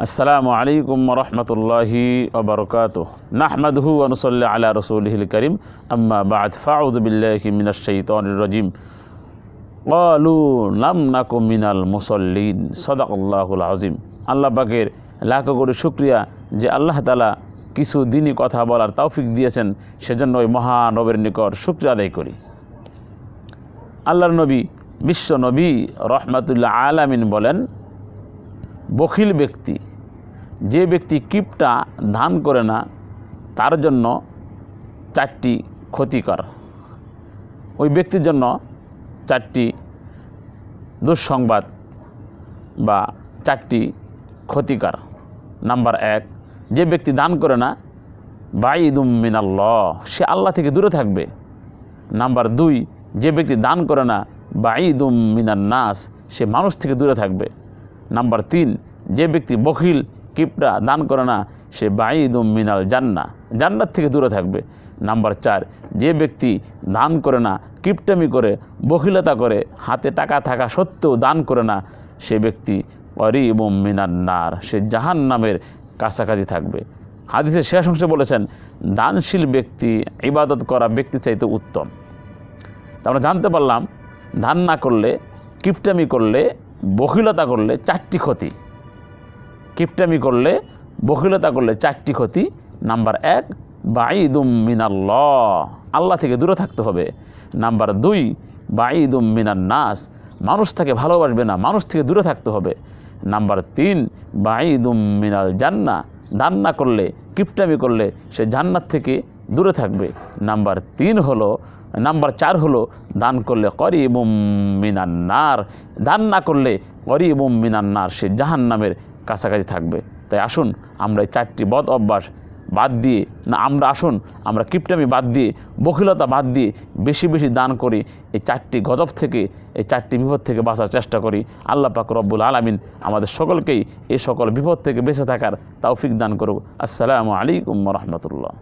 আসসালামু আলাইকুম রহমতুল্লাহি ওবরকাতুহ নাহমাদুহু ওয়া নুসাল্লি আলা রাসূলিহিল কারীম আম্মা বা'দ ফাউযু বিল্লাহি মিনাশ শাইতানির রাজীম ক্বালু লাম নাকু মিনাল মুসাল্লিন সাদাকাল্লাহুল আযীম। আল্লাহ পাকের লাখ কোটি শুকরিয়া যে আল্লাহ তাআলা কিছু দিনই কথা বলার তৌফিক দিয়েছেন, সেজন্য ওই মহানবীর নিকট শুকরিয়া আদায় করি। আল্লাহর নবী বিশ্ব নবী রহমাতুল্লাহ আলামিন বলেন, বখিল ব্যক্তি, যে ব্যক্তি কিপটা দান করে না, তার জন্য চারটি ক্ষতিকর। ওই ব্যক্তির জন্য চারটি দুঃসংবাদ বা চারটি ক্ষতিকর। নাম্বার 1, যে ব্যক্তি দান করে না, বাঈদুম মিনাল্লাহ, সে আল্লাহ থেকে দূরে থাকবে। নাম্বার 2, যে ব্যক্তি দান করে না, বাঈদুম মিনান নাস, সে মানুষ থেকে দূরে থাকবে। নাম্বার 3, যে ব্যক্তি বখিল কিপটা দান করে না, সে বাঈদুম মিনাল জান্নাহ, জান্নাত থেকে দূরে থাকবে। নাম্বার 4, যে ব্যক্তি দান করে না, কিপটামি করে, বখিলতা করে, হাতে টাকা থাকা সত্ত্বেও দান করে না, সে ব্যক্তি করিবুম মিনান নার, সে জাহান্নামের কাছাকাছি থাকবে। হাদিসের শেষ অংশে বলেছেন, দানশীল ব্যক্তি ইবাদত করা ব্যক্তি চাইতে উত্তম। তা আমরা জানতে পারলাম, দান না করলে, কিপটামি করলে, বখিলতা করলে চারটি ক্ষতি। কিপটামি করলে, বখিলতা করলে চারটি ক্ষতি। নাম্বার 1, বাঈদুম মিনাল্লাহ, আল্লাহ থেকে দূরে থাকতে হবে। নাম্বার 2, বাঈদুম মিনান নাস, মানুষ তাকে ভালোবাসবে না, মানুষ থেকে দূরে থাকতে হবে। নাম্বার 3, বাঈদুম মিনাল জান্নাহ, দান না করলে, কিপটামি করলে সে জান্নাত থেকে দূরে থাকবে। নাম্বার 4 হলো দান করলে করিবুম মিনান নার, দান না করলে করিবুম মিনান নার, সে জাহান্নামের কাছাকাছি থাকবে। তাই আসুন আমরা এই চারটি বদ অভ্যাস বাদ দিয়ে আমরা কিপটামি বাদ দিয়ে, বখিলতা বাদ দিয়ে বেশি বেশি দান করি। এই চারটি গজব থেকে, এই চারটি বিপদ থেকে বাঁচার চেষ্টা করি। আল্লাহ পাক রব্বুল আলামিন আমাদের সকলকেই এই সকল বিপদ থেকে বেঁচে থাকার তৌফিক দান করুক। আসসালামু আলাইকুম ওয়া রাহমাতুল্লাহ।